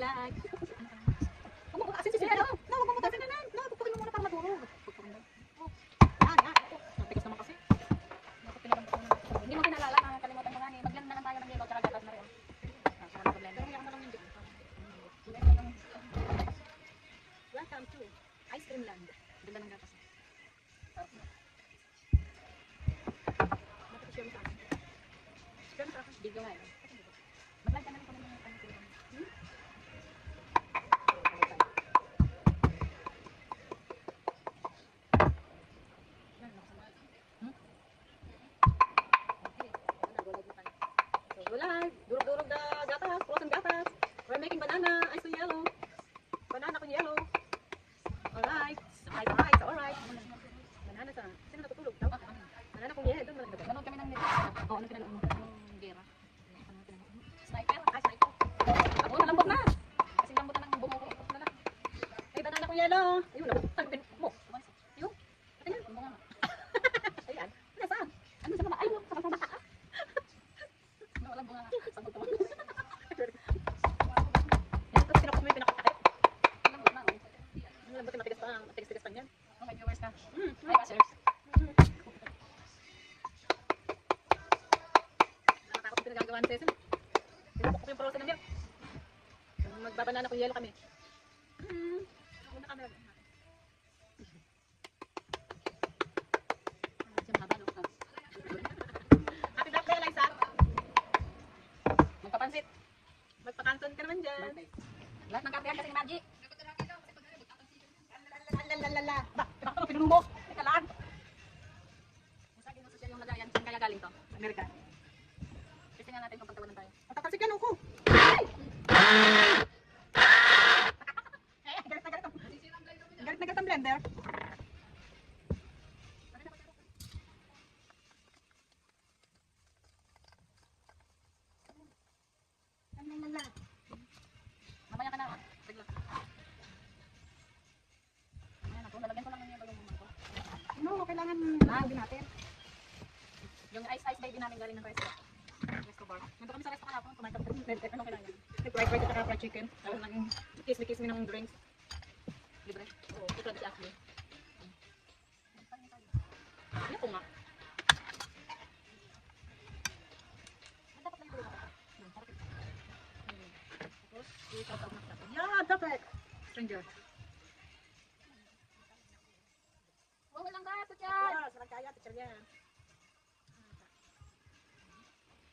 like. Kumukha kasi si Sir. No, kumukha na. No, pupukin mo muna para madurog. Yan, yan. Natigas naman kasi. Hindi mo kinalala, nakakalimutan mo nga ni. Mag-blend na lang tayo ng yelo, tsaka gatas na rin. Wala ka blender. Pero lang hindi. Welcome to Ice Cream Land. Ganda ng gatas. Bakit siya mo sa akin? Siya mo sa akin? Video nga eh. Mag-like ka na rin kami ng panitin. Gulay, durog-durog na gatas, frozen gatas. We're making banana, ice to yellow. Banana con yellow. Alright, alright. Banana sa, sino natutulog? Banana con yellow, doon malagdag. Ganoon kami ng nito. Oo, ano pinanood mo? Yung gera. Sniper? Ay, sniper. Ako, nalambot na. Kasing lambot na ng bungo ko. Ito na lang. Hey, banana con yellow. Ayun, nabutag mo. Ayun, ayan, bungo nga. Ayan, nasaan? Ano sa mga? Ayun, sa mga. Walang bunga. Sagot mo. Yan, tapos kinakot mo yung pinakatakit. Lambot na. Ang lambot yung matigas pa niyan. Oh, may viewers ka. Hi, passers. Nakatakot yung pinagagawa ni Cecil. Pinapok ko yung prosa ng milk. Magbabanana kung yelo kami. Muna kami. Happy birthday, Eliza. Magpapansit. Magpakanton ka naman dyan. Lahat ng kartehan kasi ni Margie. Lalalala. Ba, bakit mo pinulong mo? Teka lang. Masagin mo social yung lagayan. Saan kaya galing to? Amerika. Kasi nga natin kung pagtawanan tayo. Matatalsik yan ako. Galit na galit. Galit na galit ang blender. Lalalala. Mamaya ka na. Bigla. Ayan ako. Nalagyan ko lang yung balong mo ko. No, kailangan din natin. Yung ice baby namin galing ng resto. Resto bar. Nandito kami sa resto kahapon. Kumain kami. Ano kailangan? Fried rice at fried chicken. Tapos naging kiss me ng drinks. Libre. Oo, ito lang si Ashley. Ano po nga? Yeah, dapat. Stranger. Oh, walang kaya to dyan. Walang kaya, teacher yan.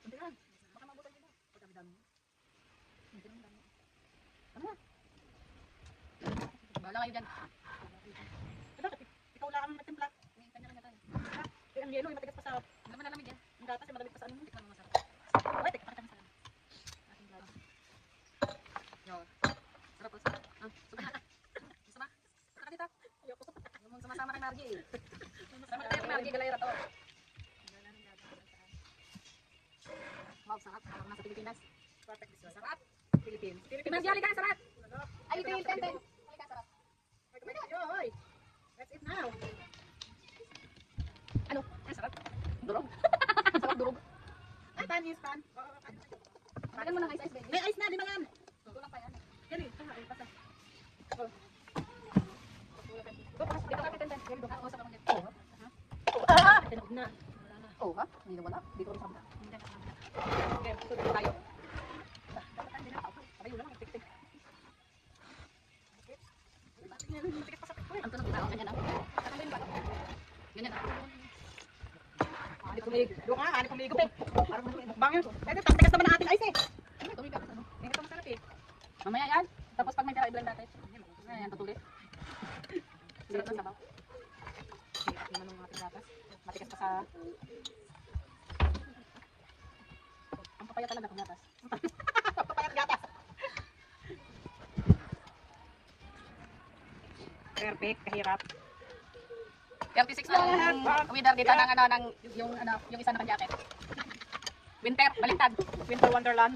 Kunti lang. Baka mabutan dyan. Pagdami-dami. Hindi naman dami. Ano na? Bahala kayo dyan. Bakit? Ikaw lang ang nagtimpla. May kanya-kanya tayo. Ang yelo, yung matigas pa sa... Hindi naman nalamig yan. Ang gatas, yung malamig pa sa ano. Tikman mo masarap. Uy, tikman ka masarap. Ating blado. Yo. Sarap po. Suka na. Sama. Saka dito. Ayoko. Yung sama-sama kay Margie. Sama kay Margie, galayra to. Wow, sarap. Parang nasa Pilipinas. Perfect. Sarap. Philippines. Margie, halika, sarap. Ay, ito yung tente. Halika, sarap. Hoy. That's it now. Ano? Ay, sarap. Durog. Sarap durog. Ay, pan is pan. Lagyan mo ng ice baby. May ice na, di ba yan? Tulang pa yan. Yan eh. Ay, pasa. Dito ka tenten. Dito ka. Usap ako dyan. Tinawag na. Oo ha? Hindi na wala. Dito rin sa mga. Okay, tuloy tayo. Dapat tayo din na ako. Sabayo lang, tik-tik. Ang tunog tao, ganyan lang. Ganyan lang. Hindi kumilig. Doon ka, hindi kumilig. Parang mukbang yun. Eh, tigas naman ang ating ice eh. Hindi, tumigas. Hindi ito masarap eh. Mamaya yan. Tapos pag may tira, i-blend natin. Ayan, tutuloy. Sarap ng sabaw. Hirap naman ng ating gatas. Matigas pa sa... Ang papaya talaga ng gatas. Papaya at gatas. Perfect, kahirap. 36 na winter dito ng ano ng yung isa na jacket. Winter, baliktad. Winter Wonderland.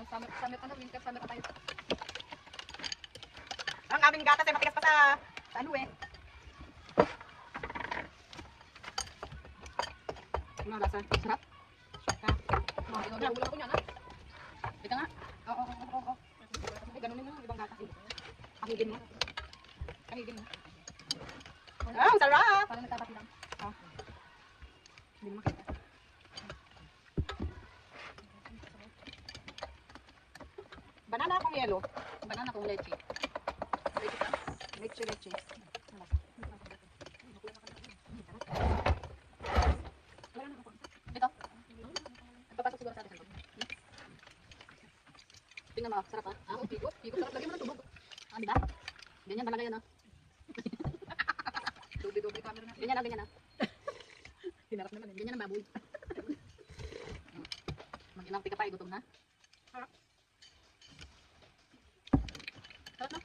Summer ano, winter summer pa tayo. Ang aming gatas ay matigas pa sa ano eh. Ano lasa? Sarap. Sarap. Oh, ino na, bulang ko niyan ha. Dito nga. Oo. gatas. Kamigin mo. Kamigin mo. Ah, ang sarap! Parang nagkakapi lang. Hindi mo makita. Banana akong yellow. Banana kung leche. Leche, leche. Ito. Nagpapasok siguro sa atin. Tingnan mo, sarap ah. Pigot. Pigot, sarap. Lagyan mo ng tubog. Di ba? Ganyan talaga yan ah. Dobi-dobi camera na. Ganyan ah, ganyan ah. Hinarap naman. Ganyan ang baboy. Mag-inang tika pa, gutom na. Sarap na.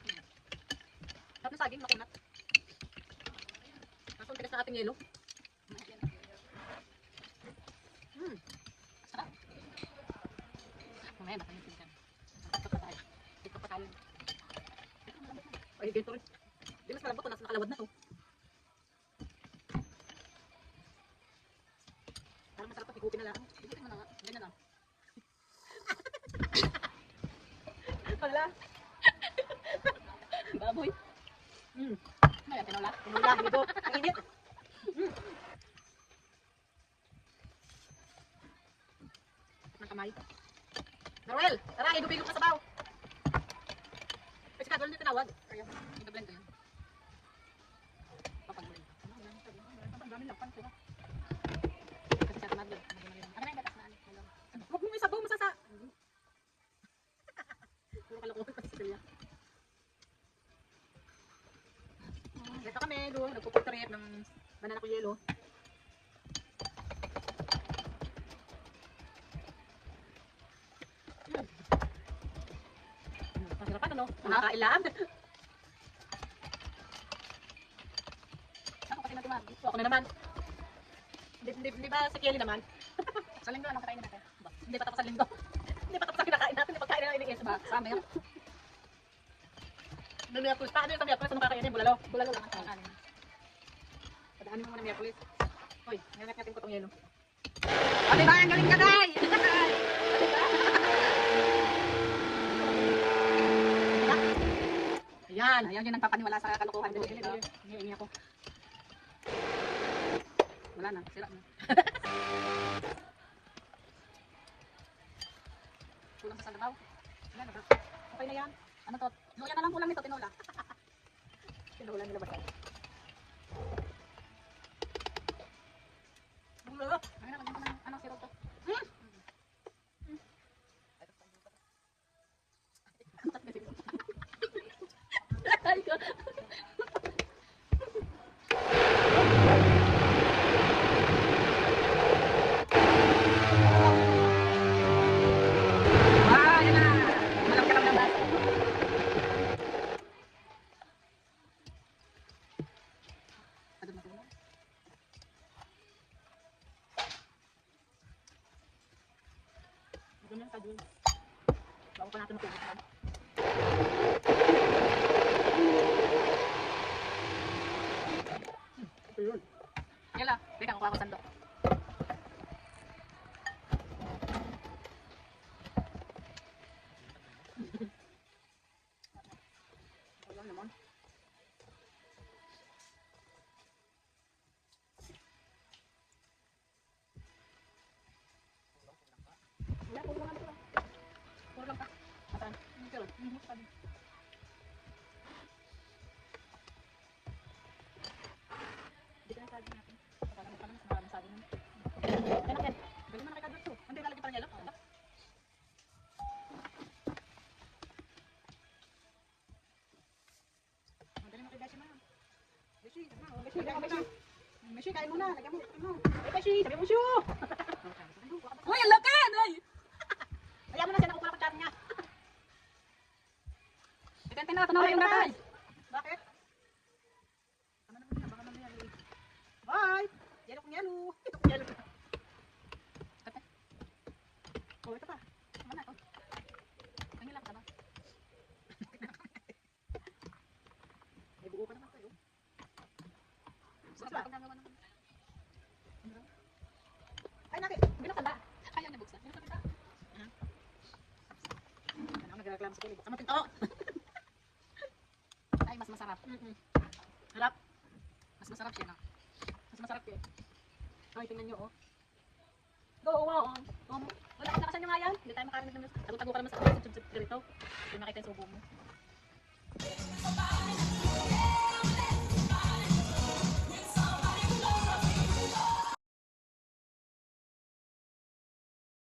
Sarap na saging, makunat. Kaso ang tigas na ating yelo. Sarap. Mamaya, nakayin ka. Ito pa tayo. Ito pa tayo. Ay, ganito rin. Di mas malambot, nasa nakalawad na to. Parang masarap ito, higupin na lang. Ikutin mo na nga. Ganyan lang. Wala. Baboy. May tinola. Wala, higot. Ang init. Ng kamay. Noel, tara, higupin ko sa sabaw. Kasi kadol niya tinawag. Kaya, i-blend ko yun. Papag-blend. Ang dami lang, panto. Kasi siya tumagod. Ano na yung gatas na? Huwag mo isabaw, masasa. Puro kalokohan pa si Celia. Ito kami, doon. Nagpupuntrip ng banana ko yelo. Masarapan ano? Nakakailan. Ako kasi natumag. So, ako na naman. Di ba si Kelly naman? Sa linggo, anong kakainin natin? Hindi pa tapos sa linggo. Hindi pa tapos sa kinakain natin. Hindi pa kain na iligis. Ba, sa amin. Miyerkules pa. Ano yung sa Miyerkules? Anong kakainin? Bulalo. Bulalo lang ang kakainin. Padaanin mo muna Miyerkules. Hoy, nangat natin ko itong yelo. O, diba? Ang galing ka, day! Ayan. Ayaw yun ang papaniwala sa kalokohan. Hingi ako. Wala na, sira na. Kulang sa sabaw. Wala na ba? Okay na yan. Ano to? Luya na lang kulang nito, tinola. Sinulan nila ba tayo? Ano na, lagyan ko ng ano, sirop to. Ay ko. Ah, yan na. Malam ka lang ng baso. Adun na sila. Ganyan ka dun. Bago pa natin makubukan. Ito yun. Yala, teka, kuha ko sandok. Wala naman. Wala, kulang lang pala. Kulang pa. Asan? Ito. Sabi. Hindi ka na sabi natin. Akala mo pala mas maraming sabi naman. Yan akin. Bili mo na kay Kadutso. Hindi, lalagyan pa ng yelo. Madali mo kay Beshi, ma'am. Beshi, Beshi, kain muna. Lagyan mo. Beshi, sabi mo, Shoo! Uy, ang lakan! Ay! Ayaw mo na siya, nakukuha ko chat niya. Ito na, tanaw yung gatas. Bakit? Tama naman yan, baka mamaya eh. Bye! Yelo kong yelo. Ito kong yelo. Kape. Oh, ito pa. Tama na ito. Ang ilang ka ba? May buo pa naman tayo. Sarap na pagkagawa naman. Ay, naki. Binuksan ba? Ayaw niya buksan. Ano, nagreklamo sa Kelly. Buksan mo pinto. mas masarap. Harap. Mas masarap siya na. Mas masarap eh. Ay, tingnan nyo, oh. Go, wow. Wala ka nakasan nyo nga yan. Hindi tayo makarinig ng tago-tago ka naman sa sub-sub rito. Hindi makita yung subo mo.